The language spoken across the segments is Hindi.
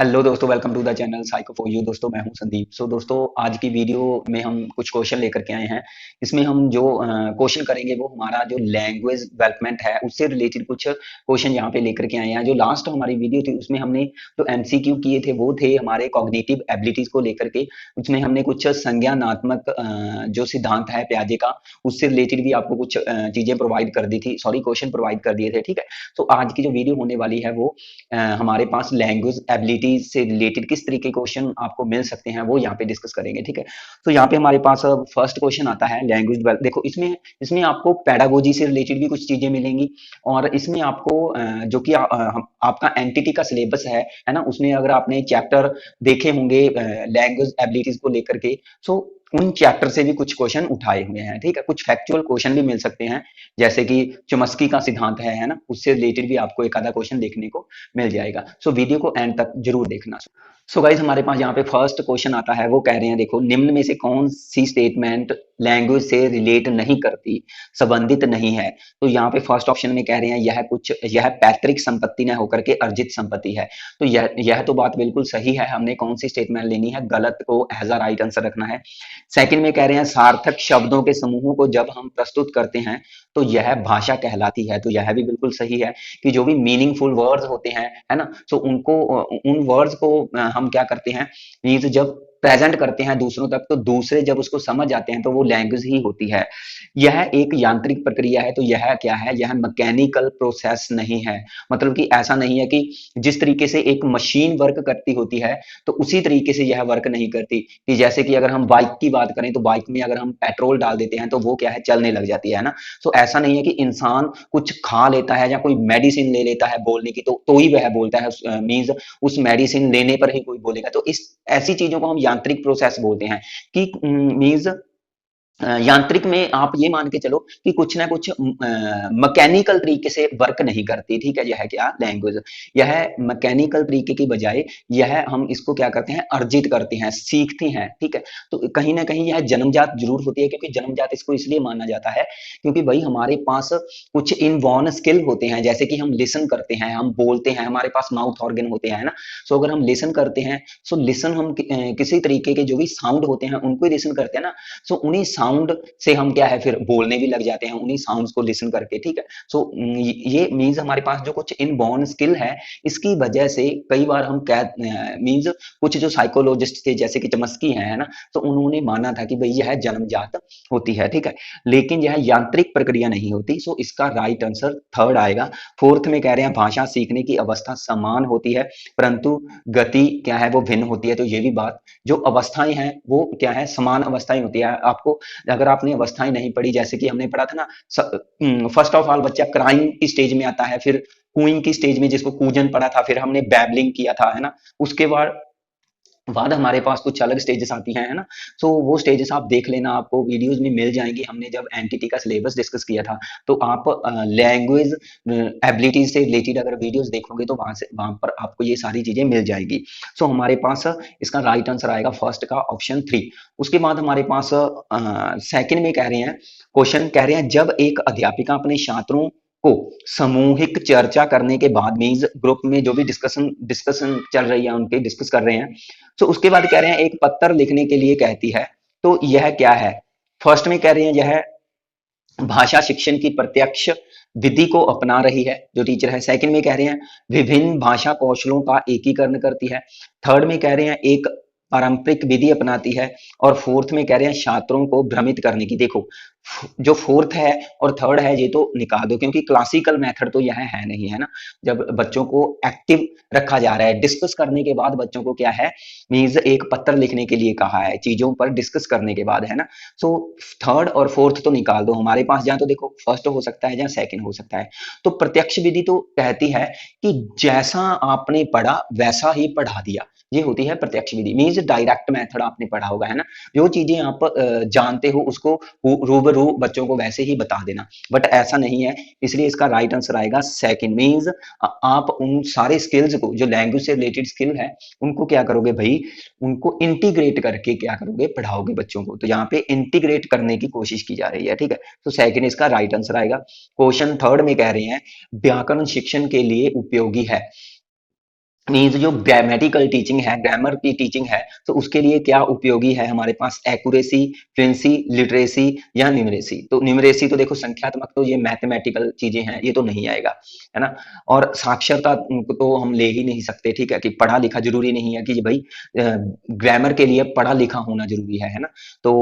हेलो दोस्तों, welcome to the channel psycho for you. दोस्तों, मैं हूं संदीप। दोस्तों, आज की वीडियो में हम कुछ क्वेश्चन लेकर के आए हैं। इसमें हम जो क्वेश्चन करेंगे वो हमारा जो लैंग्वेज डेवलपमेंट है उससे रिलेटेड कुछ क्वेश्चन यहाँ पे लेकर के आए हैं। जो लास्ट हमारी वीडियो थी उसमें हमने जो एमसीक्यू किए थे वो थे हमारे कॉग्निटिव एबिलिटीज को लेकर के। उसमें हमने कुछ संज्ञानात्मक जो सिद्धांत है प्याजे का, उससे रिलेटेड भी आपको कुछ चीजें प्रोवाइड कर दी थी, सॉरी क्वेश्चन प्रोवाइड कर दिए थे। ठीक है, तो आज की जो वीडियो होने वाली है वो हमारे पास लैंग्वेज एबिलिटीज से रिलेटेड किस तरीके के क्वेश्चन आपको मिल सकते हैं वो यहाँ पे डिस्कस करेंगे। ठीक है, तो यहाँ पे हमारे पास फर्स्ट क्वेश्चन आता है लैंग्वेज। देखो, इसमें इसमें आपको पेडागोजी से रिलेटेड भी कुछ चीजें मिलेंगी, और इसमें आपको जो कि आपका एनटीटी का सिलेबस है ना, उसमें अगर आपने चैप्टर देखे होंगे लैंग्वेज एबिलिटीज को लेकर के, सो उन चैप्टर से भी कुछ क्वेश्चन उठाए हुए हैं। ठीक है, कुछ फैक्चुअल क्वेश्चन भी मिल सकते हैं, जैसे कि चुमस्की का सिद्धांत है ना, उससे रिलेटेड भी आपको एक आधा क्वेश्चन देखने को मिल जाएगा। सो वीडियो को एंड तक जरूर देखना। सो गाइज, हमारे पास यहाँ पे फर्स्ट क्वेश्चन आता है। वो कह रहे हैं, देखो, निम्न में से कौन सी स्टेटमेंट लैंग्वेज से रिलेट नहीं करती, संबंधित नहीं है। तो यहाँ पे फर्स्ट ऑप्शन में कह रहे हैं यह पैतृक संपत्ति न होकर के अर्जित संपत्ति है। तो यह तो बात बिल्कुल सही है। हमने कौन सी स्टेटमेंट लेनी है, गलत को एज अ राइट आंसर रखना है। सेकंड में कह रहे हैं सार्थक शब्दों के समूहों को जब हम प्रस्तुत करते हैं तो यह भाषा कहलाती है। तो यह भी बिल्कुल सही है कि जो भी मीनिंगफुल वर्ड्स होते हैं, है ना, सो उनको उन वर्ड्स को हम क्या करते हैं, मीन्स जब प्रेजेंट करते हैं दूसरों तक, तो दूसरे जब उसको समझ जाते हैं तो वो लैंग्वेज ही होती है। यह एक यांत्रिक प्रक्रिया है। तो यह क्या है, यह मैकेनिकल प्रोसेस नहीं है। मतलब कि ऐसा नहीं है कि जिस तरीके से एक मशीन वर्क करती होती है तो उसी तरीके से यह वर्क नहीं करती। कि जैसे कि अगर हम बाइक की बात करें तो बाइक में अगर हम पेट्रोल डाल देते हैं तो वो क्या है, चलने लग जाती है ना। सो ऐसा नहीं है कि इंसान कुछ खा लेता है या कोई मेडिसिन ले लेता है बोलने की तो ही वह बोलता है, मीन्स उस मेडिसिन लेने पर ही कोई बोलेगा। तो इस ऐसी चीजों को हम यांत्रिक प्रोसेस बोलते हैं कि मीन्स यांत्रिक में आप ये मान के चलो कि कुछ ना कुछ मैकेनिकल तरीके से वर्क नहीं करती। ठीक है, यह क्या लैंग्वेज, यह मैकेनिकल तरीके की बजाय यह हम इसको क्या करते हैं, अर्जित करते हैं, सीखते हैं। ठीक है, तो कहीं ना कहीं यह जन्मजात जरूर होती है, क्योंकि जन्मजात इसको इसलिए माना जाता है क्योंकि भाई हमारे पास कुछ इनबॉर्न स्किल होते हैं, जैसे कि हम लिसन करते हैं, हम बोलते हैं, हमारे पास माउथ ऑर्गन होते हैं ना। सो अगर हम लिसन करते हैं, सो लिसन हम किसी तरीके के जो भी साउंड होते हैं उनको ही लिसन करते हैं ना। सो उन्हीं साउंड से हम क्या है, फिर बोलने भी लग जाते हैं उन्हीं साउंड्स को लिसन करके। ठीक है, सो ये मीन्स हमारे पास जो कुछ इनबॉर्न स्किल है, इसकी वजह से कई बार हम क्या मीन्स कुछ जो साइकोलॉजिस्ट थे जैसे कि चमस्की है ना, तो उन्होंने माना था कि भाई यह जन्मजात होती है। ठीक है, लेकिन यह यांत्रिक प्रक्रिया नहीं होती। सो इसका राइट आंसर थर्ड आएगा। फोर्थ में कह रहे हैं भाषा सीखने की अवस्था समान होती है परंतु गति क्या है वो भिन्न होती है। तो ये भी बात, जो अवस्थाएं हैं वो क्या है, समान अवस्थाएं होती है। आपको अगर आपने अवस्थाएं नहीं पढ़ी, जैसे कि हमने पढ़ा था ना, फर्स्ट ऑफ ऑल बच्चा क्राइंग की स्टेज में आता है, फिर कूइंग की स्टेज में जिसको कूजन पढ़ा था, फिर हमने बैबलिंग किया था, है ना। उसके बाद हमारे पास कुछ अलग स्टेजेस आती हैं, है ना। सो वो स्टेजेस आप देख लेना, आपको वीडियोस में मिल जाएंगी। हमने जब एनटीटी का सिलेबस डिस्कस किया था तो आप लैंग्वेज एबिलिटीज से रिलेटेड अगर वीडियोस देखोगे तो वहां पर आपको ये सारी चीजें मिल जाएगी। सो हमारे पास इसका राइट आंसर आएगा फर्स्ट का ऑप्शन 3। उसके बाद हमारे पास सेकंड में कह रहे हैं, क्वेश्चन कह रहे हैं जब एक अध्यापिका अपने छात्रों को सामूहिक चर्चा करने के बाद, मीन्स ग्रुप में जो भी डिस्कशन डिस्कशन चल रही है उनके डिस्कस कर रहे हैं, तो उसके बाद कह रहे हैं एक पत्र लिखने के लिए कहती है। तो यह क्या है, फर्स्ट में कह रहे हैं यह भाषा शिक्षण की प्रत्यक्ष विधि को अपना रही है जो टीचर है। सेकंड में कह रहे हैं विभिन्न भाषा कौशलों का एकीकरण करती है। थर्ड में कह रहे हैं एक पारंपरिक विधि अपनाती है। और फोर्थ में कह रहे हैं छात्रों को भ्रमित करने की। देखो, जो फोर्थ है और थर्ड है ये तो निकाल दो, क्योंकि क्लासिकल मेथड तो यह है नहीं, है ना। जब बच्चों को एक्टिव रखा जा रहा है, डिस्कस करने के बाद बच्चों को क्या है, मीन्स एक पत्र लिखने के लिए कहा है, चीजों पर डिस्कस करने के बाद, है ना। सो थर्ड और फोर्थ तो निकाल दो हमारे पास, जहां तो देखो फर्स्ट हो सकता है जहां सेकंड हो सकता है। तो प्रत्यक्ष विधि तो कहती है कि जैसा आपने पढ़ा वैसा ही पढ़ा दिया, ये होती है प्रत्यक्ष विधि। मीन्स डायरेक्ट मेथड आपने पढ़ा होगा, है ना। जो चीजें आप जानते हो उसको रूबरू बच्चों को वैसे ही बता देना, बट ऐसा नहीं है। इसलिए इसका राइट आंसर आएगा सेकंड। मीन्स आप उन सारे स्किल्स को, जो लैंग्वेज से रिलेटेड स्किल है, उनको क्या करोगे भाई, उनको इंटीग्रेट करके क्या करोगे, पढ़ाओगे बच्चों को। तो यहाँ पे इंटीग्रेट करने की कोशिश की जा रही है। ठीक है, तो सेकंड इसका राइट आंसर आएगा। क्वेश्चन थर्ड में कह रहे हैं व्याकरण शिक्षण के लिए उपयोगी है। मीन्स जो ग्रामेटिकल टीचिंग है, ग्रामर की टीचिंग है, तो उसके लिए क्या उपयोगी है हमारे पास? एक्यूरेसी, फ्लुएंसी, लिटरेसी या न्यूमरेसी। तो न्यूमरेसी तो देखो संख्यात्मक, तो ये मैथमेटिकल चीजें हैं, ये तो नहीं आएगा, है ना। और साक्षरता तो हम ले ही नहीं सकते, ठीक है, कि पढ़ा लिखा जरूरी नहीं है कि भाई ग्रामर के लिए पढ़ा लिखा होना जरूरी है ना। तो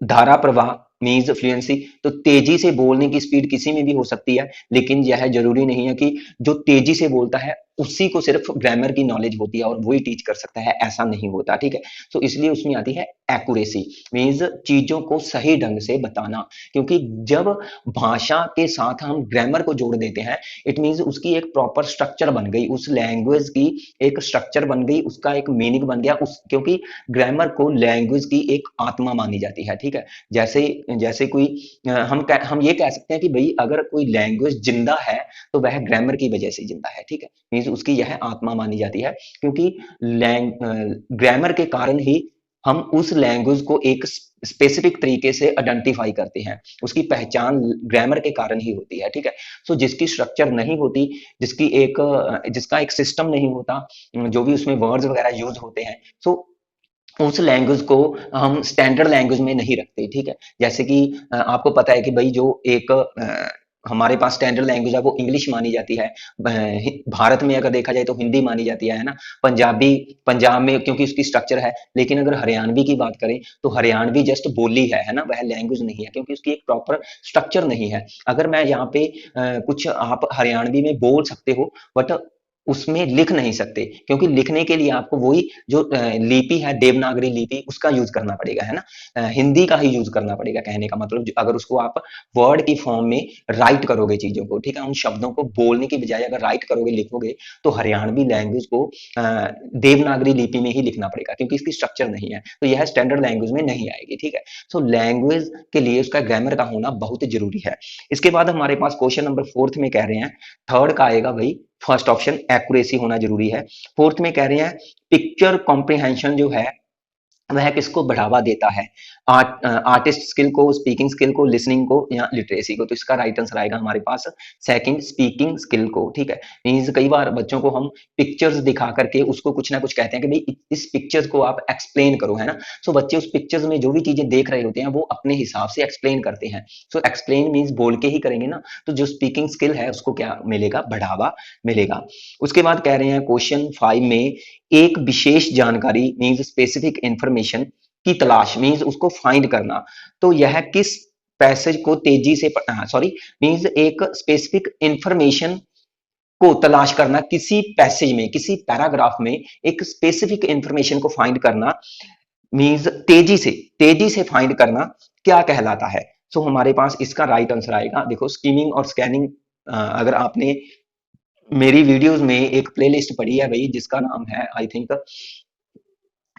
धारा प्रवाह मीन्स फ्लुएंसी, तो तेजी से बोलने की स्पीड किसी में भी हो सकती है, लेकिन यह जरूरी नहीं है कि जो तेजी से बोलता है उसी को सिर्फ ग्रामर की नॉलेज होती है और वही टीच कर सकता है, ऐसा नहीं होता, ठीक है। तो इसलिए उसमें आती है एक्यूरेसी, मीन्स चीजों को सही ढंग से बताना। क्योंकि जब भाषा के साथ हम ग्रामर को जोड़ देते हैं, इट मीन्स उसकी एक प्रॉपर स्ट्रक्चर बन गई, उस लैंग्वेज की एक स्ट्रक्चर बन गई, उसका एक मीनिंग बन गया उस, क्योंकि ग्रामर को लैंग्वेज की एक आत्मा मानी जाती है, ठीक है। जैसे जैसे कोई हम ये कह सकते हैं कि भाई अगर कोई लैंग्वेज जिंदा है तो वह ग्रामर की वजह से जिंदा है, ठीक है। मीन्स उसकी यह आत्मा मानी जाती है, क्योंकि ग्रामर के कारण ही हम उस लैंग्वेज को एक स्पेसिफिक तरीके से आइडेंटिफाई करते हैं, उसकी पहचान ग्रामर के कारण ही होती है, ठीक है। सो जिसकी स्ट्रक्चर नहीं होती, जिसका एक सिस्टम नहीं होता, जो भी उसमें वर्ड्स वगैरह यूज होते हैं, सो उस लैंग्वेज को हम स्टैंडर्ड लैंग्वेज में नहीं रखते, ठीक है। जैसे कि आपको पता है कि भाई जो एक हमारे पास स्टैंडर्ड लैंग्वेज है वो इंग्लिश मानी जाती है। भारत में अगर देखा जाए तो हिंदी मानी जाती है ना। पंजाबी, पंजाब में क्योंकि उसकी स्ट्रक्चर है, लेकिन अगर हरियाणवी की बात करें तो हरियाणवी जस्ट बोली है ना, वह लैंग्वेज नहीं है, क्योंकि उसकी एक प्रॉपर स्ट्रक्चर नहीं है। अगर मैं यहाँ पे कुछ आप हरियाणवी में बोल सकते हो, बट उसमें लिख नहीं सकते, क्योंकि लिखने के लिए आपको वही जो लिपि है, देवनागरी लिपि, उसका यूज करना पड़ेगा, है ना। हिंदी का ही यूज करना पड़ेगा, कहने का मतलब अगर उसको आप वर्ड की फॉर्म में राइट करोगे चीजों को, ठीक है, उन शब्दों को बोलने की बजाय अगर राइट करोगे, लिखोगे, तो हरियाणवी लैंग्वेज को देवनागरी लिपि में ही लिखना पड़ेगा, क्योंकि इसकी स्ट्रक्चर नहीं है, तो यह स्टैंडर्ड लैंग्वेज में नहीं आएगी, ठीक है। सो लैंग्वेज के लिए उसका ग्रामर का होना बहुत जरूरी है। इसके बाद हमारे पास क्वेश्चन नंबर फोर्थ में कह रहे हैं, थर्ड का आएगा भाई फर्स्ट ऑप्शन, एक्यूरेसी होना जरूरी है। फोर्थ में कह रहे हैं पिक्चर कॉम्प्रिहेंशन जो है वह किसको बढ़ावा देता है? आर्टिस्ट स्किल को, स्पीकिंग स्किल को, लिसनिंग को या लिटरेसी को? तो इसका राइट आंसर आएगा हमारे पास सेकंड, स्पीकिंग स्किल को, ठीक है। मींस कई बार बच्चों को हम पिक्चर्स दिखा करके उसको कुछ ना कुछ कहते हैं कि भाई इस पिक्चर्स को आप एक्सप्लेन करो, है ना। सो बच्चे उस पिक्चर्स में जो भी चीजें देख रहे होते हैं वो अपने हिसाब से एक्सप्लेन करते हैं। सो एक्सप्लेन मीन्स बोल के ही करेंगे ना, तो जो स्पीकिंग स्किल है उसको क्या मिलेगा? बढ़ावा मिलेगा। उसके बाद कह रहे हैं क्वेश्चन 5 में एक विशेष जानकारी मीन्स स्पेसिफिक इंफॉर्मेशन की तलाश मीन्स उसको फाइंड करना। तो यह किस पैसेज को तेजी से सॉरी मीन्स एक स्पेसिफिक इंफॉर्मेशन को तलाश करना, किसी पैसेज में, किसी पैराग्राफ में एक स्पेसिफिक इंफॉर्मेशन को फाइंड करना मीन्स तेजी से फाइंड करना क्या कहलाता है? सो हमारे पास इसका राइट आंसर आएगा, देखो स्कीमिंग और स्कैनिंग। अगर आपने मेरी वीडियोस में एक प्लेलिस्ट पड़ी है भाई, जिसका नाम है आई थिंक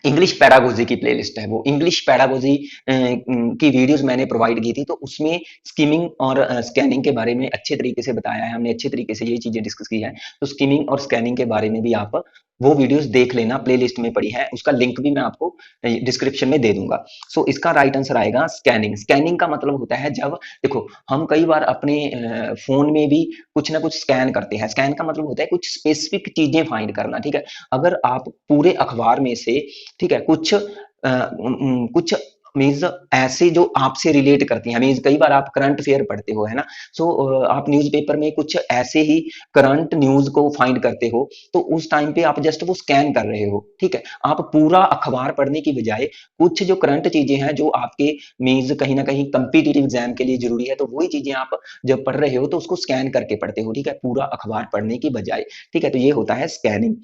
इंग्लिश पैरागोजी की प्लेलिस्ट है, वो इंग्लिश पैरागोजी की वीडियोस मैंने प्रोवाइड की थी, तो उसमें स्किमिंग और स्कैनिंग के बारे में अच्छे तरीके से बताया है, हमने अच्छे तरीके से ये चीजें डिस्कस की है। तो स्किमिंग और स्कैनिंग के बारे में भी आप वो वीडियोस देख लेना, प्लेलिस्ट में पड़ी है, उसका लिंक भी मैं आपको डिस्क्रिप्शन में दे दूंगा। सो इसका राइट आंसर आएगा स्कैनिंग। स्कैनिंग का मतलब होता है जब, देखो हम कई बार अपने फोन में भी कुछ ना कुछ स्कैन करते हैं, स्कैन का मतलब होता है कुछ स्पेसिफिक चीजें फाइंड करना, ठीक है। अगर आप पूरे अखबार में से, ठीक है, कुछ मीन्स ऐसे जो आपसे रिलेट करती हैं, मीन्स कई बार आप करंट अफेयर पढ़ते हो, है ना। सो आप न्यूज़पेपर में कुछ ऐसे ही करंट न्यूज को फाइंड करते हो, तो उस टाइम पे आप जस्ट वो स्कैन कर रहे हो, ठीक है। आप पूरा अखबार पढ़ने की बजाय कुछ जो करंट चीजें हैं जो आपके मीन्स कहीं ना कहीं कंपिटिटिव एग्जाम के लिए जरूरी है, तो वही चीजें आप जब पढ़ रहे हो तो उसको स्कैन करके पढ़ते हो, ठीक है, पूरा अखबार पढ़ने की बजाय, ठीक है। तो ये होता है स्कैनिंग।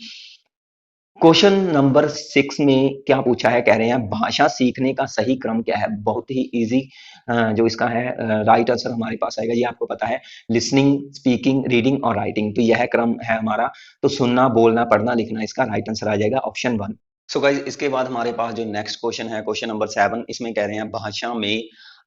क्वेश्चन नंबर 6 में क्या पूछा है? कह रहे हैं भाषा सीखने का सही क्रम क्या है? बहुत ही इजी जो इसका है राइट आंसर हमारे पास आएगा, ये आपको पता है, लिसनिंग, स्पीकिंग, रीडिंग और राइटिंग। तो यह क्रम है हमारा। तो सुनना, बोलना, पढ़ना, लिखना, इसका राइट आंसर आ जाएगा ऑप्शन 1। सो गाइस इसके बाद हमारे पास जो नेक्स्ट क्वेश्चन है, क्वेश्चन नंबर 7, इसमें कह रहे हैं भाषा में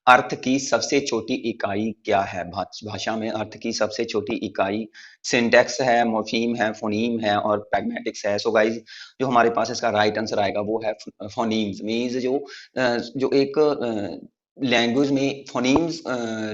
अर्थ की सबसे छोटी इकाई क्या है? भाषा में अर्थ की सबसे छोटी इकाई सिंटैक्स है, मॉर्फीम है, फोनीम है और प्रैग्मेटिक्स है। सो गाइस जो हमारे पास इसका राइट आंसर आएगा वो है फोनीम्स। मीन्स जो एक लैंग्वेज में फोनीम्स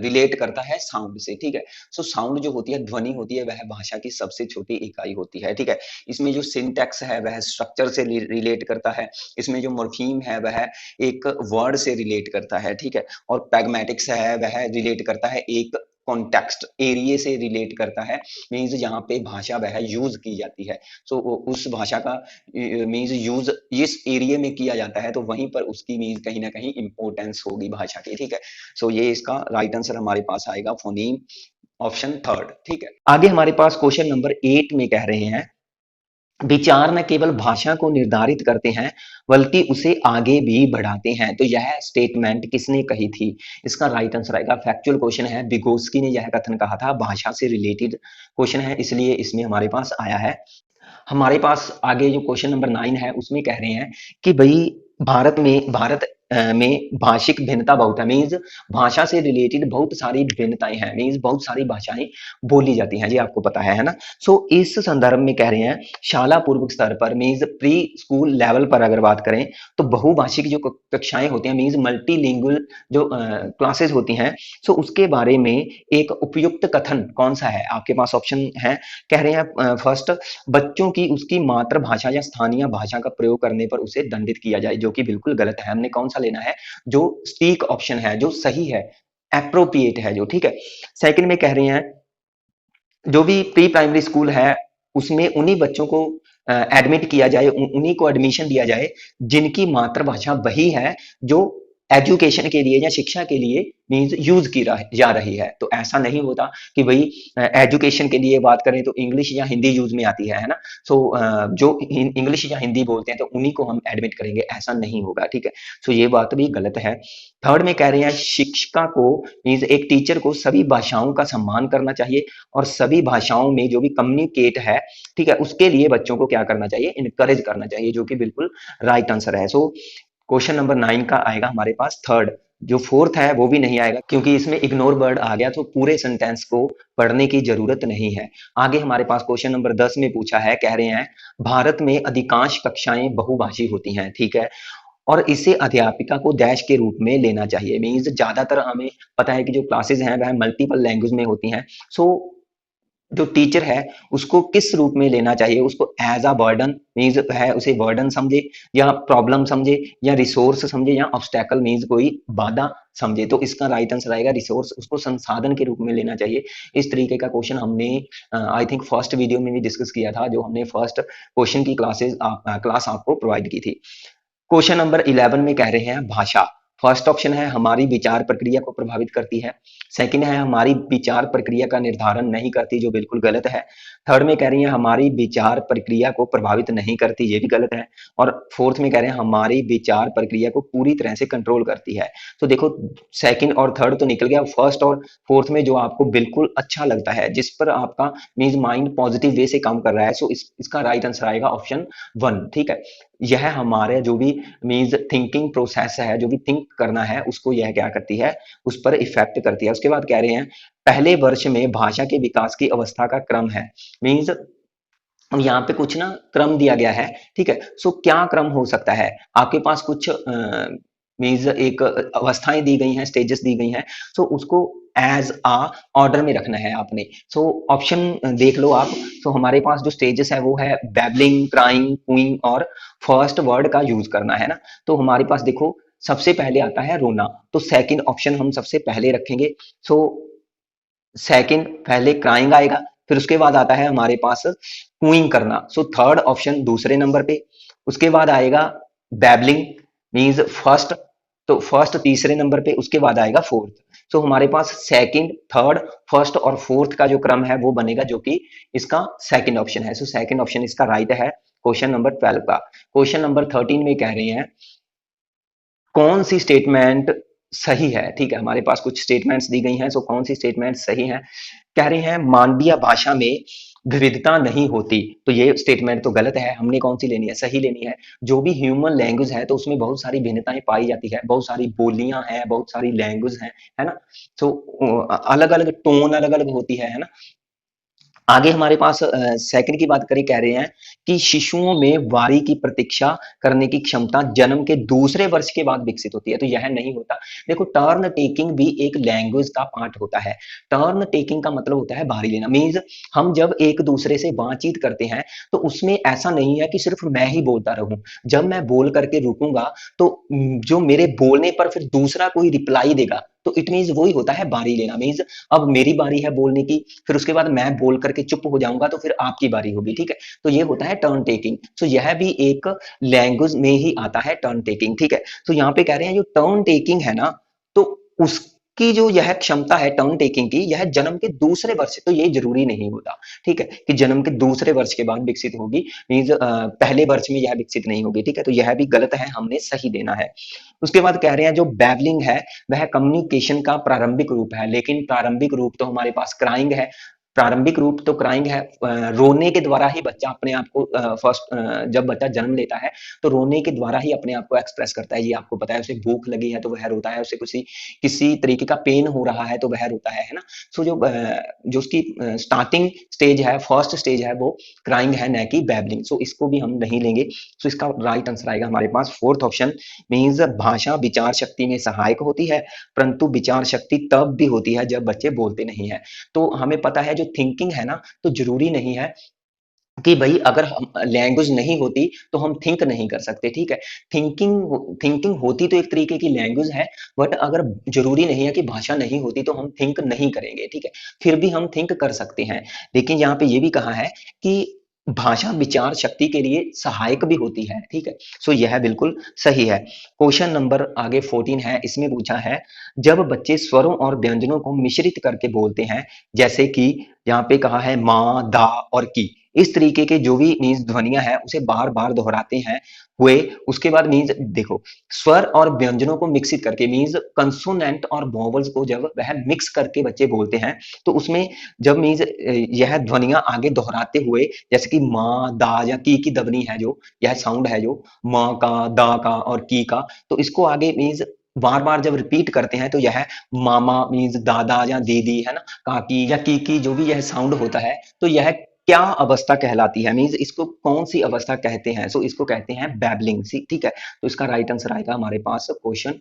रिलेट करता है साउंड से, ठीक है। सो साउंड जो होती है, ध्वनि होती है, वह भाषा की सबसे छोटी इकाई होती है, ठीक है। इसमें जो सिंटैक्स है वह स्ट्रक्चर से रिलेट करता है। इसमें जो मॉर्फीम है वह एक वर्ड से रिलेट करता है, ठीक है। और पैग्मेटिक्स है वह रिलेट करता है एक कॉन्टेक्स्ट एरिया से रिलेट करता है, मीन्स जहाँ पे भाषा वह यूज की जाती है। सो उस भाषा का मीन्स यूज इस एरिया में किया जाता है, तो वहीं पर उसकी मीन्स कहीं ना कहीं इंपॉर्टेंस होगी भाषा की, ठीक है। सो ये इसका राइट आंसर हमारे पास आएगा फोनीम, ऑप्शन थर्ड, ठीक है। आगे हमारे पास क्वेश्चन नंबर 8 में कह रहे हैं, विचार न केवल भाषा को निर्धारित करते हैं बल्कि उसे आगे भी बढ़ाते हैं, तो यह स्टेटमेंट किसने कही थी? इसका राइट आंसर आएगा, फैक्चुअल क्वेश्चन है, विगोस्की ने यह कथन कहा था, भाषा से रिलेटेड क्वेश्चन है, इसलिए इसमें हमारे पास आया है। हमारे पास आगे जो क्वेश्चन नंबर 9 है उसमें कह रहे हैं कि भाई भारत में भाषिक भिन्नता बहुत है, मीन्स भाषा से रिलेटेड बहुत सारी भिन्नताएं हैं, मीन्स बहुत सारी भाषाएं बोली जाती हैं, ये आपको पता है ना। सो इस संदर्भ में कह रहे हैं शाला पूर्वक स्तर पर, मीन्स प्री स्कूल लेवल पर अगर बात करें तो बहुभाषिक जो कक्षाएं होती हैं, मीन्स मल्टीलिंगुअल जो क्लासेस होती हैं, सो उसके बारे में एक उपयुक्त कथन कौन सा है? आपके पास ऑप्शन है, कह रहे हैं फर्स्ट, बच्चों की उसकी मातृभाषा या स्थानीय भाषा का प्रयोग करने पर उसे दंडित किया जाए, जो कि बिल्कुल गलत है। हमने कौन सा लेना है? जो स्टीक ऑप्शन है, जो सही है, एप्रोप्रिएट है जो, ठीक है। सेकंड में कह रहे हैं जो भी प्री प्राइमरी स्कूल है उसमें उन्हीं बच्चों को एडमिट किया जाए, उन्हीं को एडमिशन दिया जाए जिनकी मातृभाषा वही है जो एजुकेशन के लिए या शिक्षा के लिए मीन्स यूज की जा रही है। तो ऐसा नहीं होता कि भाई एजुकेशन के लिए बात करें तो इंग्लिश या हिंदी यूज में आती है ना। सो जो इंग्लिश या हिंदी बोलते हैं तो उन्हीं को हम एडमिट करेंगे, ऐसा नहीं होगा, ठीक है। सो ये बात भी गलत है। थर्ड में कह रहे हैं शिक्षिका को मीन्स एक टीचर को सभी भाषाओं का सम्मान करना चाहिए और सभी भाषाओं में जो भी कम्युनिकेट है, ठीक है, उसके लिए बच्चों को क्या करना चाहिए? इनकरेज करना चाहिए, जो कि बिल्कुल राइट आंसर है। सो क्वेश्चन नंबर 9 का आएगा हमारे पास थर्ड। जो फोर्थ है वो भी नहीं आएगा क्योंकि इसमें इग्नोर वर्ड आ गया, तो पूरे सेंटेंस को पढ़ने की जरूरत नहीं है। आगे हमारे पास क्वेश्चन नंबर 10 में पूछा है, कह रहे हैं भारत में अधिकांश कक्षाएं बहुभाषी होती हैं, ठीक है, और इसे अध्यापिका को डैश के रूप में लेना चाहिए, मीन्स ज्यादातर हमें पता है कि जो क्लासेस हैं वह मल्टीपल लैंग्वेज में होती हैं। सो जो टीचर है उसको किस रूप में लेना चाहिए? उसको एज अ बर्डन मीन्स है, उसे बर्डन समझे या प्रॉब्लम समझे या रिसोर्स समझे या ऑब्स्टेकल मीन्स कोई बाधा समझे? तो इसका राइट आंसर आएगा रिसोर्स, उसको संसाधन के रूप में लेना चाहिए। इस तरीके का क्वेश्चन हमने आई थिंक फर्स्ट वीडियो में भी डिस्कस किया था, जो हमने फर्स्ट क्वेश्चन की क्लास आपको प्रोवाइड की थी। क्वेश्चन नंबर 11 में कह रहे हैं भाषा, फर्स्ट ऑप्शन है हमारी विचार प्रक्रिया को प्रभावित करती है, सेकंड है हमारी विचार प्रक्रिया का निर्धारण नहीं करती, जो बिल्कुल गलत है, थर्ड में कह रही है हमारी विचार प्रक्रिया को प्रभावित नहीं करती, ये भी गलत है, और फोर्थ में कह रहे हैं हमारी विचार प्रक्रिया को पूरी तरह से कंट्रोल करती है। तो देखो सेकंड और थर्ड तो निकल गया, फर्स्ट और फोर्थ में जो आपको बिल्कुल अच्छा लगता है, जिस पर आपका मीन्स माइंड पॉजिटिव वे से काम कर रहा है, सो इसका राइट आंसर आएगा ऑप्शन 1, ठीक है। यह हमारे जो भी मीन्स थिंकिंग प्रोसेस है, जो भी थिंक करना है उसको यह क्या करती है, उस पर इफेक्ट करती है। उसके बाद कह रहे हैं पहले वर्ष में भाषा के विकास की अवस्था का क्रम है, मीन्स यहाँ पे कुछ ना क्रम दिया गया है, ठीक है। सो क्या क्रम हो सकता है? आपके पास कुछ मीन्स एक अवस्थाएं दी गई हैं, स्टेजेस दी गई हैं, सो उसको एज आ ऑर्डर में रखना है आपने। सो ऑप्शन देख लो आप। सो हमारे पास जो स्टेजेस है वो है बैबलिंग, क्राइंग, कूइंग और फर्स्ट वर्ड का यूज करना है ना। तो हमारे पास देखो सबसे पहले आता है रोना, तो सेकंड ऑप्शन हम सबसे पहले रखेंगे। सो सेकंड पहले क्राइंग आएगा, फिर उसके बाद आता है हमारे पास कूइंग करना, सो थर्ड ऑप्शन दूसरे नंबर पे। उसके बाद आएगा बैबलिंग मींस फर्स्ट, तो फर्स्ट तीसरे नंबर पे, उसके बाद आएगा फोर्थ। सो हमारे पास सेकंड, थर्ड, फर्स्ट और फोर्थ का जो क्रम है वो बनेगा, जो कि इसका सेकंड ऑप्शन है। सो सेकंड ऑप्शन इसका राइट है क्वेश्चन नंबर 12 का। क्वेश्चन नंबर 13 में कह रहे हैं कौन सी स्टेटमेंट सही है, ठीक है। हमारे पास कुछ स्टेटमेंट्स दी गई हैं, सो कौन सी स्टेटमेंट सही है? कह रहे हैं मानवीय भाषा में विविधता नहीं होती, तो ये स्टेटमेंट तो गलत है, हमने कौन सी लेनी है? सही लेनी है। जो भी ह्यूमन लैंग्वेज है तो उसमें बहुत सारी भिन्नताएं पाई जाती है, बहुत सारी बोलियां हैं, बहुत सारी लैंग्वेज हैं, है ना। तो अलग अलग टोन अलग अलग होती है ना। आगे हमारे पास सेकंड की बात करें, कह रहे हैं कि शिशुओं में वारी की प्रतीक्षा करने की क्षमता जन्म के दूसरे वर्ष के बाद विकसित होती है, तो यह नहीं होता। देखो, टर्न टेकिंग भी एक लैंग्वेज का पार्ट होता है। टर्न टेकिंग का मतलब होता है बारी लेना, मीन्स हम जब एक दूसरे से बातचीत करते हैं तो उसमें ऐसा नहीं है कि सिर्फ मैं ही बोलता रहूं। जब मैं बोल करके रुकूंगा तो जो मेरे बोलने पर फिर दूसरा कोई रिप्लाई देगा, तो इट मीन्स वही होता है बारी लेना। मीन्स अब मेरी बारी है बोलने की, फिर उसके बाद मैं बोल करके चुप हो जाऊंगा तो फिर आपकी बारी होगी, ठीक है। तो ये होता है टर्न टेकिंग। सो यह भी एक लैंग्वेज में ही आता है, टर्न टेकिंग, ठीक है। तो यहाँ पे कह रहे हैं जो टर्न टेकिंग है ना, तो उसकी जो यह क्षमता है टर्न टेकिंग की, यह जन्म के दूसरे वर्ष से, तो ये जरूरी नहीं होता, ठीक है, कि जन्म के दूसरे वर्ष के बाद विकसित होगी। मीन्स पहले वर्ष में यह विकसित नहीं होगी, ठीक है। तो यह भी गलत है, हमने सही देना है। उसके बाद कह रहे हैं जो बैबलिंग है वह कम्युनिकेशन का प्रारंभिक रूप है, लेकिन प्रारंभिक रूप तो हमारे पास क्राइंग है। प्रारंभिक रूप तो क्राइंग है, रोने के द्वारा ही बच्चा अपने आप को फर्स्ट जब बच्चा जन्म लेता है तो रोने के द्वारा ही अपने आप को एक्सप्रेस करता है। ये आपको पता है, उसे भूख लगी है तो वह रोता है, उसे किसी किसी तरीके का पेन हो रहा है तो वह रोता है ना। सो जो उसकी स्टार्टिंग स्टेज है, फर्स्ट स्टेज है, वो क्राइंग है, न कि बैबलिंग। सो इसको भी हम नहीं लेंगे। सो इसका राइट आंसर आएगा हमारे पास फोर्थ ऑप्शन, मीन्स भाषा विचार शक्ति में सहायक होती है, परंतु विचार शक्ति तब भी होती है जब बच्चे बोलते नहीं है। तो हमें पता है जो थिंकिंग है ना, तो जरूरी नहीं है कि भाई अगर हम लैंग्वेज नहीं होती तो हम थिंक नहीं कर सकते, ठीक है। थिंकिंग होती तो एक तरीके की लैंग्वेज है, बट अगर जरूरी नहीं है कि भाषा नहीं होती तो हम थिंक नहीं करेंगे, ठीक है। फिर भी हम थिंक कर सकते हैं। लेकिन यहाँ पे ये भी कहा है कि भाषा विचार शक्ति के लिए सहायक भी होती है, ठीक है। सो यह बिल्कुल सही है। क्वेश्चन नंबर आगे 14 है, इसमें पूछा है जब बच्चे स्वरों और व्यंजनों को मिश्रित करके बोलते हैं, जैसे कि यहाँ पे कहा है माँ, दा और की, इस तरीके के जो भी मीन्स ध्वनियां हैं उसे बार बार दोहराते हैं हुए, उसके बाद मीन्स देखो, स्वर और व्यंजनों को मिक्सित करके, मीन्स कंसोनेंट और वोवल्स को जब वह मिक्स करके बच्चे बोलते हैं तो उसमें जब मीन्स यह ध्वनियां आगे दोहराते हुए, जैसे कि माँ, दा या की ध्वनि है, जो यह साउंड है जो माँ का, दा का और की का, तो इसको आगे मीन्स बार बार जब रिपीट करते हैं तो यह मामा मीन्स दादा या दीदी है ना, काकी या की जो भी यह साउंड होता है, तो यह क्या अवस्था कहलाती है, मीन्स इसको कौन सी अवस्था कहते हैं। सो इसको कहते हैं बैबलिंग, ठीक है। तो इसका राइट आंसर आएगा हमारे पास क्वेश्चन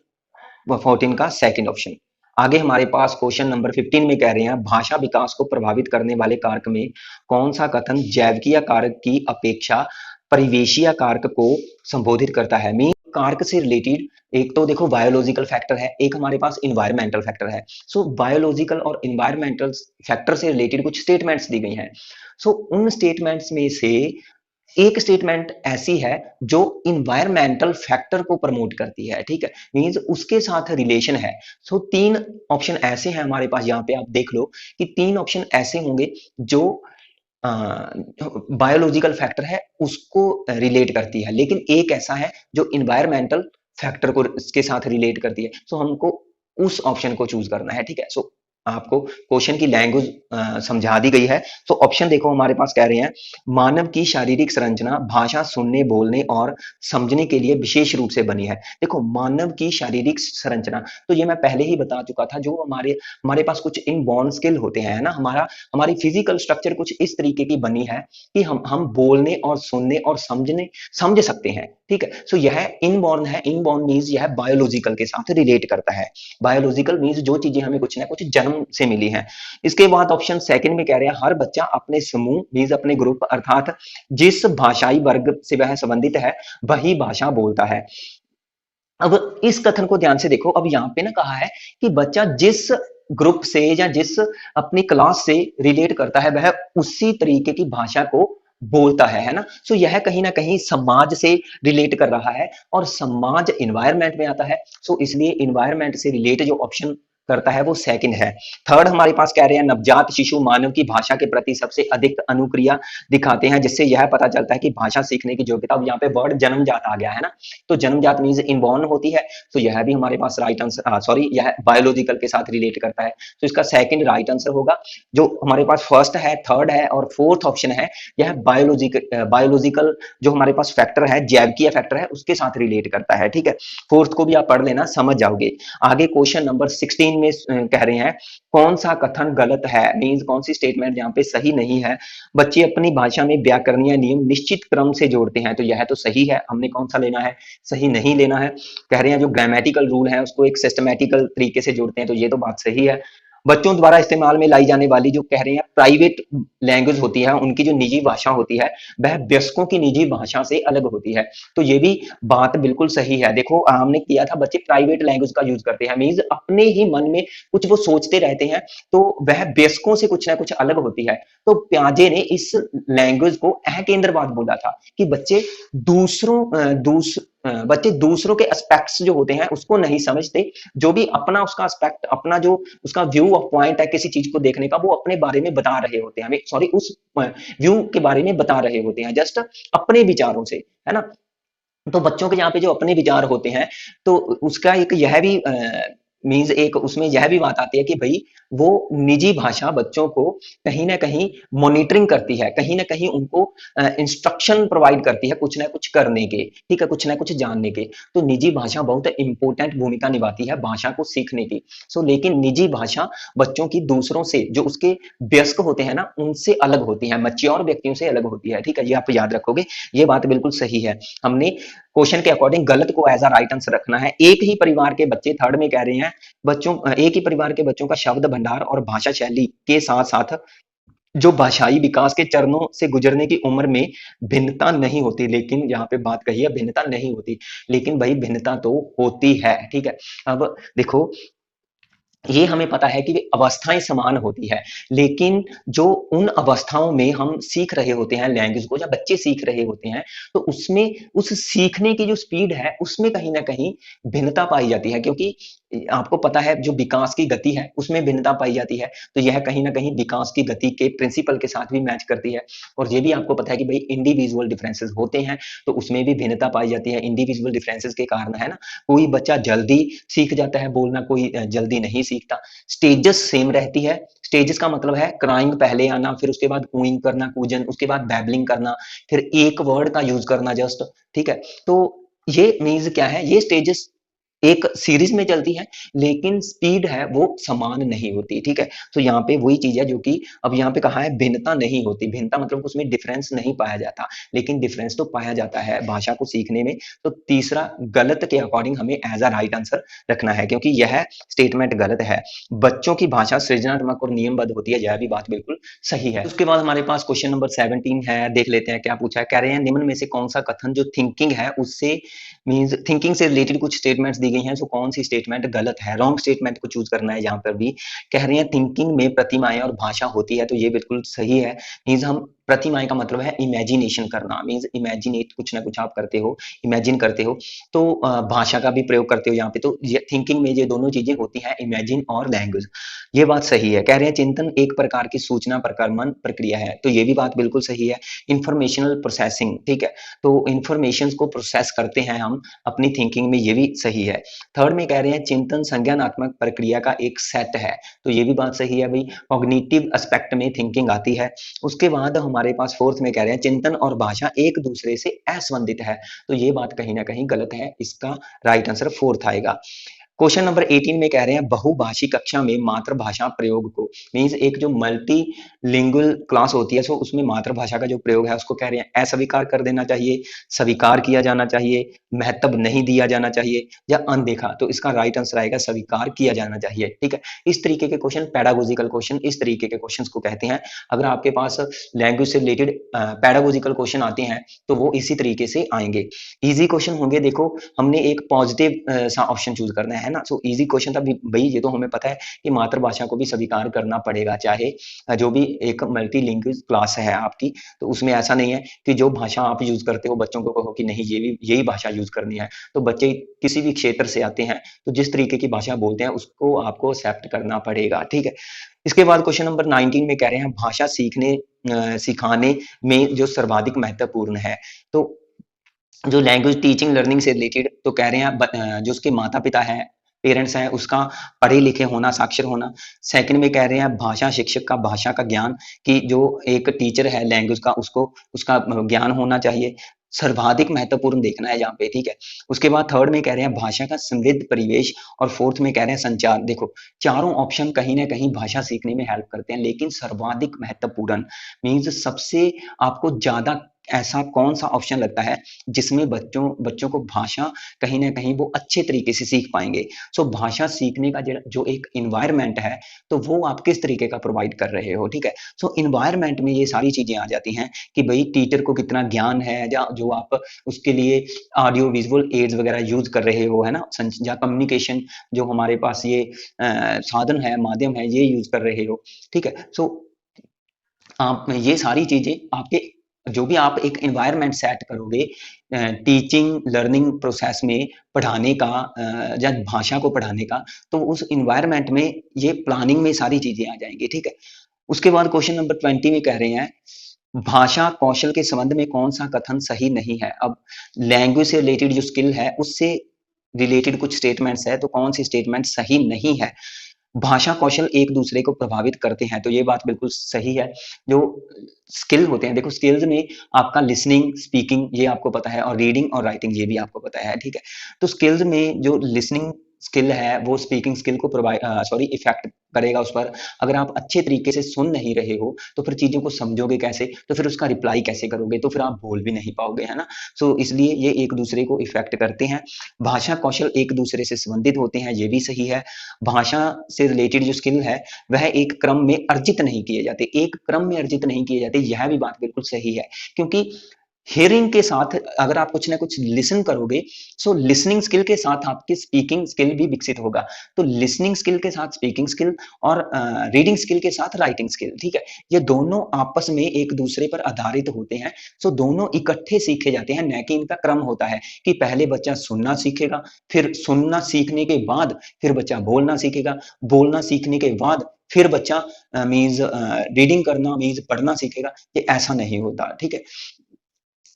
14 का सेकंड ऑप्शन। आगे हमारे पास क्वेश्चन नंबर 15 में कह रहे हैं भाषा विकास को प्रभावित करने वाले कारक में कौन सा कथन जैविकीय कारक की अपेक्षा परिवेशीय कारक को संबोधित करता है। मीन कारक से रिलेटेड एक तो देखो बायोलॉजिकल फैक्टर है, एक हमारे पास इन्वायरमेंटल फैक्टर है। सो बायोलॉजिकल और इन्वायरमेंटल फैक्टर से रिलेटेड कुछ स्टेटमेंट्स दी गई हैं। सो उन स्टेटमेंट्स में से एक स्टेटमेंट ऐसी है जो इन्वायरमेंटल फैक्टर को प्रमोट करती है, ठीक है, मींस उसके साथ रिलेशन है। सो तीन ऑप्शन ऐसे हैं हमारे पास, यहाँ पे आप देख लो कि तीन ऑप्शन ऐसे होंगे जो बायोलॉजिकल फैक्टर है उसको रिलेट करती है, लेकिन एक ऐसा है जो इन्वायरमेंटल फैक्टर को इसके साथ रिलेट करती है। सो हमको उस ऑप्शन को चूज करना है, ठीक है। सो आपको क्वेश्चन की लैंग्वेज समझा दी गई है। तो ऑप्शन देखो हमारे पास कह रहे हैं मानव की शारीरिक संरचना भाषा सुनने, बोलने और समझने के लिए विशेष रूप से बनी है। देखो, मानव की शारीरिक संरचना, तो ये मैं पहले ही बता चुका था, जो हमारे हमारे पास कुछ इनबॉर्न स्किल होते हैं ना, हमारी फिजिकल स्ट्रक्चर कुछ इस तरीके की बनी है कि हम बोलने और सुनने और समझ सकते हैं, ठीक है। सो यह इनबॉर्न है। इनबॉर्न मीन्स यह बायोलॉजिकल के साथ रिलेट करता है। बायोलॉजिकल मीन्स जो चीजें हमें कुछ ना कुछ जन्म से मिली है। इसके बाद ऑप्शन सेकंड में कह रहे हैं हर बच्चा अपने समूह मीन्स अपने ग्रुप अर्थात जिस भाषाई वर्ग से वह संबंधित है वही भाषा बोलता है। अब इस कथन को ध्यान से देखो। अब यहाँ पे ना कहा है कि बच्चा जिस ग्रुप से या जिस अपनी क्लास से रिलेट करता है वह उसी तरीके की भाषा को बोलता है ना। सो यह कहीं ना कहीं समाज से रिलेट कर रहा है और समाज इन्वायरमेंट में आता है। सो इसलिए इन्वायरमेंट से रिलेट जो ऑप्शन करता है वो सेकंड है। थर्ड हमारे पास कह रहे हैं नवजात शिशु मानव की भाषा के प्रति सबसे अधिक अनुक्रिया दिखाते हैं, जिससे यह पता चलता है कि भाषा सीखने की योग्यता। अब यहाँ पे वर्ड जन्मजात आ गया है ना, तो जन्मजात मीन्स इनबॉर्न होती है। तो यह भी हमारे पास राइट आंसर, सॉरी, यह बायोलॉजिकल के साथ रिलेट करता है। तो इसका सेकंड राइट आंसर होगा। जो हमारे पास फर्स्ट है, थर्ड है और फोर्थ ऑप्शन है, यह बायोलॉजिकल जो हमारे पास फैक्टर है, जैविकीय फैक्टर है, उसके साथ रिलेट करता है, ठीक है। फोर्थ को भी आप पढ़ लेना, समझ जाओगे। आगे क्वेश्चन नंबर 16 17 में कह रहे हैं कौन सा कथन गलत है, मीन्स कौन सी स्टेटमेंट यहाँ पे सही नहीं है। बच्चे अपनी भाषा में व्याकरणीय नियम निश्चित क्रम से जोड़ते हैं, तो यह तो सही है, हमने कौन सा लेना है, सही नहीं लेना है। कह रहे हैं जो ग्रामेटिकल रूल है उसको एक सिस्टमेटिकल तरीके से जोड़ते हैं, तो ये तो बात सही है। बच्चों द्वारा इस्तेमाल में लाई जाने वाली जो कह रहे हैं प्राइवेट लैंग्वेज होती है, उनकी जो निजी भाषा होती है वह वयस्कों की निजी भाषा से अलग होती है, तो ये भी बात बिल्कुल सही है। देखो हमने किया था, बच्चे प्राइवेट लैंग्वेज का यूज करते हैं, मीन्स अपने ही मन में कुछ वो सोचते रहते हैं, तो वह वयस्कों से कुछ ना कुछ अलग होती है। तो प्याजे ने इस लैंग्वेज को अकेंद्रवाद बोला था कि बच्चे बच्चे दूसरों के एस्पेक्ट्स जो होते हैं उसको नहीं समझते, जो भी अपना उसका एस्पेक्ट, अपना जो उसका व्यू ऑफ पॉइंट है किसी चीज को देखने का, वो अपने बारे में बता रहे होते हैं, सॉरी उस व्यू के बारे में बता रहे होते हैं, जस्ट अपने विचारों से, है ना। तो बच्चों के यहाँ पे जो अपने विचार होते हैं, तो उसका एक यह भी मीन्स एक उसमें यह भी बात आती है कि भाई वो निजी भाषा बच्चों को कहीं ना कहीं मॉनिटरिंग करती है, कहीं ना कहीं उनको इंस्ट्रक्शन प्रोवाइड करती है कुछ ना कुछ करने के, ठीक है, कुछ ना कुछ जानने के। तो निजी भाषा बहुत इंपॉर्टेंट भूमिका निभाती है भाषा को सीखने की। लेकिन निजी भाषा बच्चों की दूसरों से जो उसके वयस्क होते हैं ना उनसे अलग होती है, मैच्योर व्यक्तियों से अलग होती है, ठीक है, ये आप याद रखोगे, ये बात बिल्कुल सही है। हमने क्वेश्चन के अकॉर्डिंग गलत को एज अ राइट आंसर रखना है। एक ही परिवार के बच्चे, थर्ड में कह रहे हैं बच्चों, एक ही परिवार के बच्चों का शब्द भंडार और भाषा शैली के साथ साथ जो भाषाई विकास के चरणों से गुजरने की उम्र में भिन्नता नहीं होती, लेकिन यहाँ पे बात कही है भिन्नता नहीं होती, लेकिन भाई भिन्नता तो होती है, ठीक है। अब देखो ये हमें पता है कि वे अवस्थाएं समान होती है, लेकिन जो उन अवस्थाओं में हम सीख रहे होते हैं लैंग्वेज को, जब बच्चे सीख रहे होते हैं, तो उसमें उस सीखने की जो स्पीड है उसमें कहीं ना कहीं भिन्नता पाई जाती है, क्योंकि आपको पता है जो विकास की गति है उसमें भिन्नता पाई जाती है, तो यह कहीं ना कहीं विकास की गति के प्रिंसिपल के साथ भी मैच करती है। और ये भी आपको पता है कि भाई इंडिविजुअल डिफरेंसेस होते हैं, तो उसमें भी भिन्नता पाई जाती है इंडिविजुअल डिफरेंसेस के कारण, है ना। कोई बच्चा जल्दी सीख जाता है बोलना, कोई जल्दी नहीं सीखता। स्टेजेस सेम रहती है, स्टेजेस का मतलब है क्राइंग पहले आना, फिर उसके बाद कूइंग करना, कूजन, उसके बाद बैबलिंग करना, फिर एक वर्ड का यूज करना जस्ट, ठीक है। तो ये मीन्स क्या है, ये स्टेजेस एक सीरीज में चलती है, लेकिन स्पीड है वो समान नहीं होती, ठीक है। तो यहाँ पे वही चीज है जो कि अब यहाँ पे कहा है भिन्नता नहीं होती, भिन्नता मतलब उसमें डिफरेंस नहीं पाया जाता, लेकिन डिफरेंस तो पाया जाता है भाषा को सीखने में। तो तीसरा गलत के अकॉर्डिंग हमें एज अ राइट आंसर रखना है, क्योंकि यह स्टेटमेंट गलत है। बच्चों की भाषा सृजनात्मक और नियमबद्ध होती है, यह भी बात बिल्कुल सही है। उसके बाद हमारे पास क्वेश्चन नंबर 17 है, देख लेते हैं क्या पूछा है। कह रहे हैं निम्न में से कौन सा कथन जो थिंकिंग है उससे मीन्स थिंकिंग से रिलेटेड कुछ स्टेटमेंट्स दी गई हैं, जो कौन सी स्टेटमेंट गलत है, रॉन्ग स्टेटमेंट को चूज करना है। यहाँ पर भी कह रहे हैं थिंकिंग में प्रतिमाएं और भाषा होती है, तो ये बिल्कुल सही है। मीन्स हम प्रतिमाएं का मतलब है इमेजिनेशन करना, मीन्स इमेजिनेट कुछ ना कुछ आप करते हो, इमेजिन करते हो, तो भाषा का भी प्रयोग करते हो यहाँ पे। तो ये थिंकिंग में ये दोनों चीजें होती हैं, इमेजिन और लैंग्वेज, ये बात सही है। कह रहे हैं चिंतन एक प्रकार की सूचना प्रक्रमण प्रक्रिया है, तो ये भी बात बिल्कुल सही है। इंफॉर्मेशनल प्रोसेसिंग, ठीक है, तो इंफॉर्मेशन को प्रोसेस करते हैं हम अपनी थिंकिंग में, ये भी सही है। थर्ड में कह रहे हैं चिंतन संज्ञानात्मक प्रक्रिया का एक सेट है, तो ये भी बात सही है भाई, कॉग्निटिव एस्पेक्ट में थिंकिंग आती है। उसके बाद हमारे पास फोर्थ में कह रहे हैं चिंतन और भाषा एक दूसरे से असंबंधित है, तो ये बात कहीं ना कहीं गलत है, इसका राइट आंसर फोर्थ आएगा। क्वेश्चन नंबर 18 में कह रहे हैं बहुभाषी कक्षा में मातृभाषा प्रयोग को, मीन्स एक जो मल्टी लिंगुअल क्लास होती है, सो उसमें मातृभाषा का जो प्रयोग है उसको कह रहे हैं अस्वीकार कर देना चाहिए, स्वीकार किया जाना चाहिए, महत्व नहीं दिया जाना चाहिए, या अनदेखा। तो इसका राइट आंसर आएगा स्वीकार किया जाना चाहिए, ठीक है। इस तरीके के क्वेश्चन पैडागोजिकल क्वेश्चन, इस तरीके के क्वेश्चन को कहते हैं। अगर आपके पास लैंग्वेज से रिलेटेड पैडागोजिकल क्वेश्चन आते हैं तो वो इसी तरीके से आएंगे। इजी क्वेश्चन होंगे, देखो हमने एक पॉजिटिव सा ऑप्शन चूज करना है ना, सो इजी क्वेश्चन था भाई, ये तो हमें पता है कि मातृभाषा को भी स्वीकार करना पड़ेगा, चाहे जो भी एक मल्टी लैंग्वेज क्लास है आपकी, तो उसमें ऐसा नहीं है कि जो भाषा आप यूज करते हो बच्चों को कहो कि नहीं ये भी यही भाषा यूज करनी है। तो बच्चे किसी भी क्षेत्र से आते हैं, तो जिस तरीके की भाषा बोलते हैं उसको आपको एक्सेप्ट करना पड़ेगा, ठीक है। इसके बाद क्वेश्चन नंबर 19 में कह रहे हैं भाषा सिखाने में जो सर्वाधिक महत्वपूर्ण है, तो जो लैंग्वेज टीचिंग लर्निंग से रिलेटेड, तो कह रहे हैं जो उसके माता पिता है, पेरेंट्स हैं, उसका पढ़े लिखे होना, साक्षर होना। सेकंड में कह रहे हैं भाषा शिक्षक का भाषा का ज्ञान, कि जो एक टीचर है लैंग्वेज का उसको उसका ज्ञान होना चाहिए। सर्वाधिक महत्वपूर्ण देखना है यहाँ पे, ठीक है। उसके बाद थर्ड में कह रहे हैं भाषा का समृद्ध परिवेश, और फोर्थ में कह रहे हैं संचार। देखो चारों ऑप्शन कहीं ना कहीं भाषा सीखने में हेल्प करते हैं, लेकिन सर्वाधिक महत्वपूर्ण मीन्स सबसे आपको ज्यादा ऐसा कौन सा ऑप्शन लगता है जिसमें बच्चों बच्चों को भाषा कहीं ना कहीं वो अच्छे तरीके से सीख पाएंगे। सो भाषा सीखने का जो एक इन्वायरमेंट है, तो वो आप किस तरीके का प्रोवाइड कर रहे हो, ठीक है। सो इन्वायरमेंट में ये सारी चीजें आ जाती हैं कि भाई टीचर को कितना ज्ञान है, या जो आप उसके लिए ऑडियो विजुअल एड्स वगैरह यूज कर रहे हो, है ना, या कम्युनिकेशन जो हमारे पास ये साधन है, माध्यम है, ये यूज कर रहे हो, ठीक है। सो आप ये सारी चीजें आपके जो भी आप एक एनवायरनमेंट सेट करोगे टीचिंग लर्निंग प्रोसेस में पढ़ाने का या भाषा को पढ़ाने का, तो उस एनवायरनमेंट में ये प्लानिंग में सारी चीजें आ जाएंगी, ठीक है। उसके बाद क्वेश्चन नंबर 20 में कह रहे हैं भाषा कौशल के संबंध में कौन सा कथन सही नहीं है। अब लैंग्वेज से रिलेटेड जो स्किल है उससे रिलेटेड कुछ स्टेटमेंट्स है, तो कौन सी स्टेटमेंट सही नहीं है। भाषा कौशल एक दूसरे को प्रभावित करते हैं, तो ये बात बिल्कुल सही है। जो स्किल होते हैं, देखो स्किल्स में आपका लिसनिंग स्पीकिंग ये आपको पता है, और रीडिंग और राइटिंग ये भी आपको पता है, ठीक है। तो स्किल्स में जो लिसनिंग स्किल है वो स्पीकिंग स्किल को प्रोवाइड इफेक्ट करेगा उस पर। अगर आप अच्छे तरीके से सुन नहीं रहे हो तो फिर चीजों को समझोगे कैसे, तो फिर उसका रिप्लाई कैसे करोगे, तो फिर आप बोल भी नहीं पाओगे, है ना। सो इसलिए ये एक दूसरे को इफेक्ट करते हैं। भाषा कौशल एक दूसरे से संबंधित होते हैं, ये भी सही है। भाषा से रिलेटेड जो स्किल है वह एक क्रम में अर्जित नहीं किए जाते, एक क्रम में अर्जित नहीं किए जाते, यह भी बात बिल्कुल सही है। क्योंकि हियरिंग के साथ अगर आप कुछ ना कुछ लिसन करोगे, सो लिसनिंग स्किल के साथ आपकी स्पीकिंग स्किल भी विकसित होगा। तो लिसनिंग स्किल के साथ स्पीकिंग स्किल, और रीडिंग स्किल के साथ राइटिंग स्किल, ठीक है। ये दोनों आपस में एक दूसरे पर आधारित होते हैं। सो दोनों इकट्ठे सीखे जाते हैं, न कि इनका क्रम होता है कि पहले बच्चा सुनना सीखेगा, फिर सुनना सीखने के बाद फिर बच्चा बोलना सीखेगा, बोलना सीखने के बाद फिर बच्चा मीन्स रीडिंग करना मीन्स पढ़ना सीखेगा। ये ऐसा नहीं होता, ठीक है।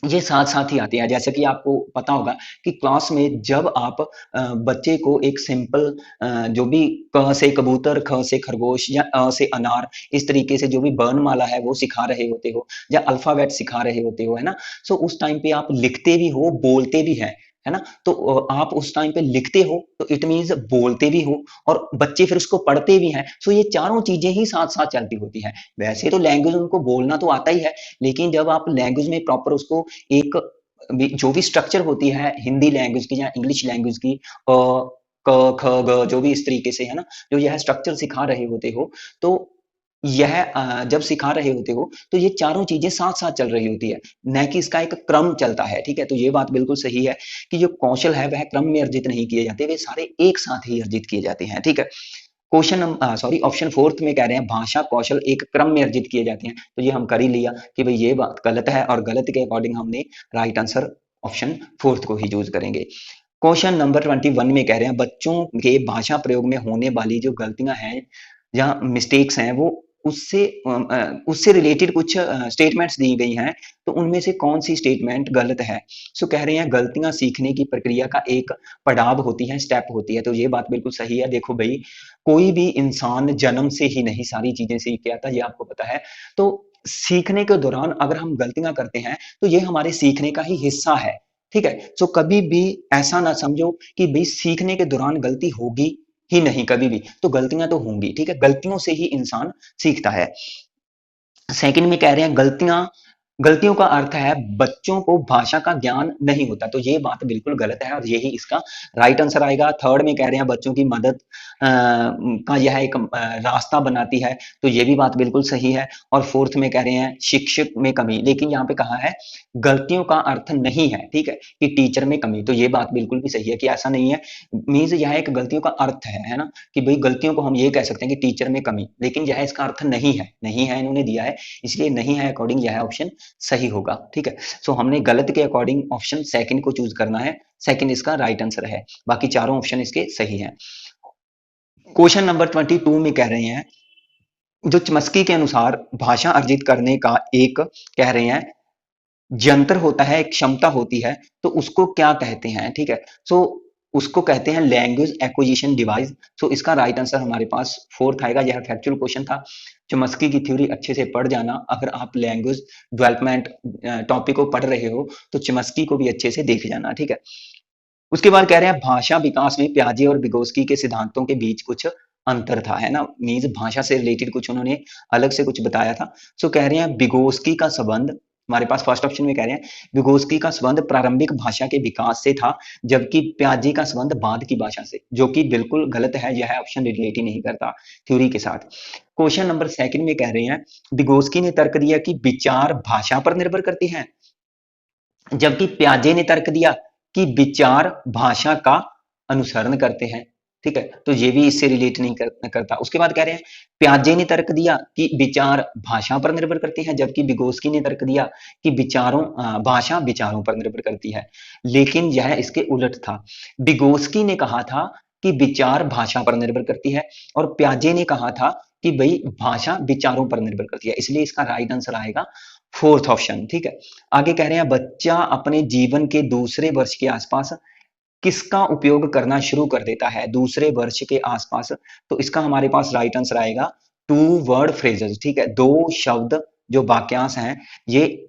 ये साथ-साथ ही आते हैं। जैसे कि आपको पता होगा कि क्लास में जब आप बच्चे को एक सिंपल जो भी क से कबूतर, ख से खरगोश या अ से अनार, इस तरीके से जो भी वर्णमाला है वो सिखा रहे होते हो, या अल्फ़ाबेट सिखा रहे होते हो, है ना? सो उस टाइम पे आप लिखते भी हो, बोलते भी हैं, है ना? तो आप उस टाइम पे लिखते हो तो इट मीन्स बोलते भी हो, और बच्चे फिर उसको पढ़ते भी हैं। सो ये चारों चीज़ें ही साथ-साथ चलती होती हैं। वैसे तो लैंग्वेज उनको बोलना तो आता ही है, लेकिन जब आप लैंग्वेज में प्रॉपर उसको एक जो भी स्ट्रक्चर होती है हिंदी लैंग्वेज की या इंग्लिश लैंग्वेज की, क ख ग जो भी इस तरीके से है ना, जो यह स्ट्रक्चर सिखा रहे होते हो, तो यह जब सिखा रहे होते हो तो ये चारों चीजें साथ साथ चल रही होती है, न कि इसका एक क्रम चलता है, ठीक है। तो ये बात बिल्कुल सही है कि जो कौशल है वह क्रम में अर्जित नहीं किए जाते, वे सारे एक साथ ही अर्जित किए जाते हैं, ठीक है। ऑप्शन फोर्थ में कह रहे हैं भाषा कौशल एक क्रम में अर्जित किए जाते हैं, तो ये हम कर ही लिया कि भाई ये बात गलत है, और गलत के अकॉर्डिंग हमने राइट आंसर ऑप्शन फोर्थ को ही यूज करेंगे। क्वेश्चन नंबर 21 में कह रहे हैं बच्चों के भाषा प्रयोग में होने वाली जो गलतियां हैं या मिस्टेक्स हैं वो उससे रिलेटेड कुछ स्टेटमेंट्स दी गई हैं, तो उनमें से कौन सी स्टेटमेंट गलत है। सो कह रहे हैं गलतियां सीखने की प्रक्रिया का एक पड़ाव होती है, स्टेप होती है, तो ये बात बिल्कुल सही है। देखो भाई कोई भी इंसान जन्म से ही नहीं सारी चीजें सीख के आता, ये आपको पता है। तो सीखने के दौरान अगर हम गलतियां करते हैं तो ये हमारे सीखने का ही हिस्सा है, ठीक है। सो कभी भी ऐसा ना समझो कि भाई सीखने के दौरान गलती होगी ही नहीं, कभी भी तो गलतियां तो होंगी, ठीक है। गलतियों से ही इंसान सीखता है। सेकंड में कह रहे हैं गलतियों का अर्थ है बच्चों को भाषा का ज्ञान नहीं होता, तो ये बात बिल्कुल गलत है और यही इसका राइट आंसर आएगा। थर्ड में कह रहे हैं बच्चों की मदद का यह एक रास्ता बनाती है, तो ये भी बात बिल्कुल सही है। और फोर्थ में कह रहे हैं शिक्षक में कमी, लेकिन यहाँ पे कहा है गलतियों का अर्थ नहीं है, ठीक है, कि टीचर में कमी, तो ये बात बिल्कुल भी सही है कि ऐसा नहीं है। मीन्स यह एक गलतियों का अर्थ है ना, कि भाई गलतियों को हम ये कह सकते हैं कि टीचर में कमी, लेकिन यह इसका अर्थ नहीं है, नहीं है इन्होंने दिया है, इसलिए नहीं है अकॉर्डिंग यह ऑप्शन सही होगा, ठीक है। सो हमने गलत के अकॉर्डिंग ऑप्शन सेकंड को चूज करना है, सेकंड इसका राइट आंसर है, बाकी चारों ऑप्शन इसके सही हैं। क्वेश्चन नंबर 22 में कह रहे हैं जो चमस्की के अनुसार भाषा अर्जित करने का एक कह रहे हैं यंत्र होता है, एक क्षमता होती है, तो उसको क्या कहते हैं, ठीक है। सो उसको कहते हैं लैंग्वेज एक्विजिशन डिवाइस। सो इसका राइट आंसर हमारे पास फोर्थ आएगा, यह फैक्चुअल क्वेश्चन था। चमस्की की थ्योरी अच्छे से पढ़ जाना। अगर आप लैंग्वेज डेवलपमेंट टॉपिक को पढ़ रहे हो तो चमस्की को भी अच्छे से देख जाना, ठीक है। उसके बाद कह रहे हैं भाषा विकास में प्याजे और विगोस्की के सिद्धांतों के बीच कुछ अंतर था, है ना। मीन्स भाषा से रिलेटेड कुछ उन्होंने अलग से कुछ बताया था। सो कह रहे हैं विगोस्की का संबंध, हमारे पास फर्स्ट ऑप्शन में कह रहे हैं विगोस्की का संबंध प्रारंभिक भाषा के विकास से था, जबकि प्याजे का संबंध बाद की भाषा से, जो कि बिल्कुल गलत है। यह ऑप्शन रिलेट ही नहीं करता थ्योरी के साथ। क्वेश्चन नंबर सेकंड में कह रहे हैं विगोस्की ने तर्क दिया कि विचार भाषा पर निर्भर करते हैं, जबकि प्याजे ने तर्क दिया कि विचार भाषा का अनुसरण करते हैं, ठीक है। तो ये भी इससे रिलेट नहीं करता। उसके बाद कह रहे हैं प्याजे ने तर्क दिया कि विचार भाषा पर निर्भर करते हैं, जबकि विगोस्की ने तर्क दिया कि भाषा विचारों पर निर्भर करती है। लेकिन यह इसके उलट था। विगोस्की ने कहा था कि विचार भाषा पर निर्भर करती है, और प्याजे ने कहा था कि भाई भाषा विचारों पर निर्भर करती है। इसलिए इसका राइट आंसर आएगा फोर्थ ऑप्शन, ठीक है। आगे कह रहे हैं बच्चा अपने जीवन के दूसरे वर्ष के आसपास किसका उपयोग करना शुरू कर देता है, दूसरे वर्ष के आसपास। तो इसका हमारे पास राइट आंसर आएगा टू वर्ड फ्रेजेस, ठीक है। दो शब्द जो वाक्यांश हैं ये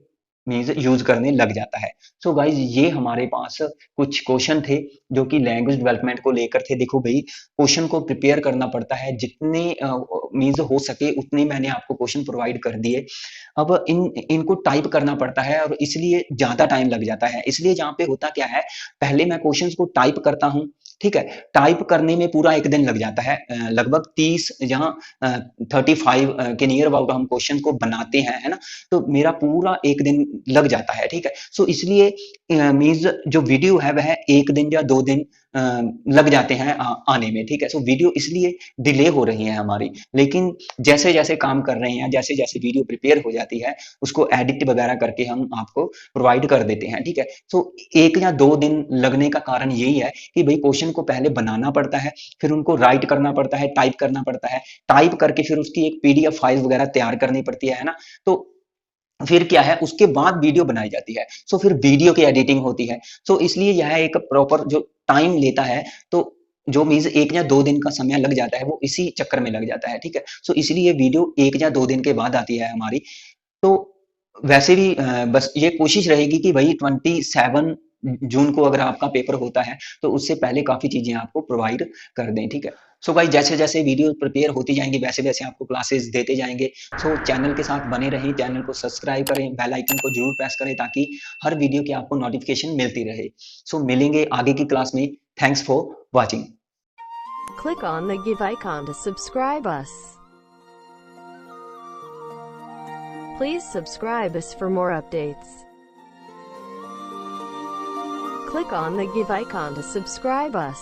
मीन्स यूज करने लग जाता है। सो गाइज ये हमारे पास कुछ क्वेश्चन थे जो कि लैंग्वेज डेवलपमेंट को लेकर थे। देखो भाई क्वेश्चन को प्रिपेयर करना पड़ता है, जितने मीन्स हो सके उतने मैंने आपको क्वेश्चन प्रोवाइड कर दिए। अब इनको टाइप करना पड़ता है और इसलिए ज्यादा टाइम लग जाता है। इसलिए यहाँ पे होता क्या है, पहले मैं क्वेश्चंस को टाइप करता हूँ, ठीक है। टाइप करने में पूरा एक दिन लग जाता है, लगभग 30 जहाँ 35 के नियर अबाउट हम क्वेश्चन को बनाते हैं, है ना। तो मेरा पूरा एक दिन लग जाता है, ठीक है। सो इसलिए मीन्स जो वीडियो है वह एक दिन या 2 दिन लग जाते हैं आने में, ठीक है। सो वीडियो इसलिए डिले हो रही है हमारी, लेकिन जैसे जैसे काम कर रहे हैं, जैसे जैसे वीडियो प्रिपेयर हो जाती है, उसको एडिट वगैरह करके हम आपको प्रोवाइड कर देते हैं, ठीक है। सो 1 या 2 दिन लगने का कारण यही है कि भाई क्वेश्चन को पहले बनाना पड़ता है, फिर उनको राइट करना पड़ता है, टाइप करना पड़ता है, टाइप करके फिर उसकी एक पीडीएफ फाइल वगैरह तैयार करनी पड़ती है ना। तो फिर क्या है, उसके बाद वीडियो बनाई जाती है। सो फिर वीडियो की एडिटिंग होती है। सो इसलिए यह एक प्रॉपर जो टाइम लेता है, तो जो मीन्स 1 या 2 दिन का समय लग जाता है वो इसी चक्कर में लग जाता है, ठीक है। सो इसलिए वीडियो 1 या 2 दिन के बाद आती है हमारी। तो वैसे भी बस ये कोशिश रहेगी कि भाई 27 जून को अगर आपका पेपर होता है तो उससे पहले काफी चीजें आपको प्रोवाइड कर दें, ठीक है। सो भाई जैसे जैसे वीडियो प्रिपेयर होती जाएंगी वैसे वैसे आपको क्लासेस देते जाएंगे। सो चैनल के साथ बने रहें, चैनल को सब्सक्राइब करें, बेल आइकन को जरूर प्रेस करें ताकि हर वीडियो की आपको नोटिफिकेशन मिलती रहे। सो मिलेंगे आगे की क्लास में। Thanks for watching. Click on the give icon to subscribe us. Please subscribe us for more updates. Click on the give icon to subscribe us.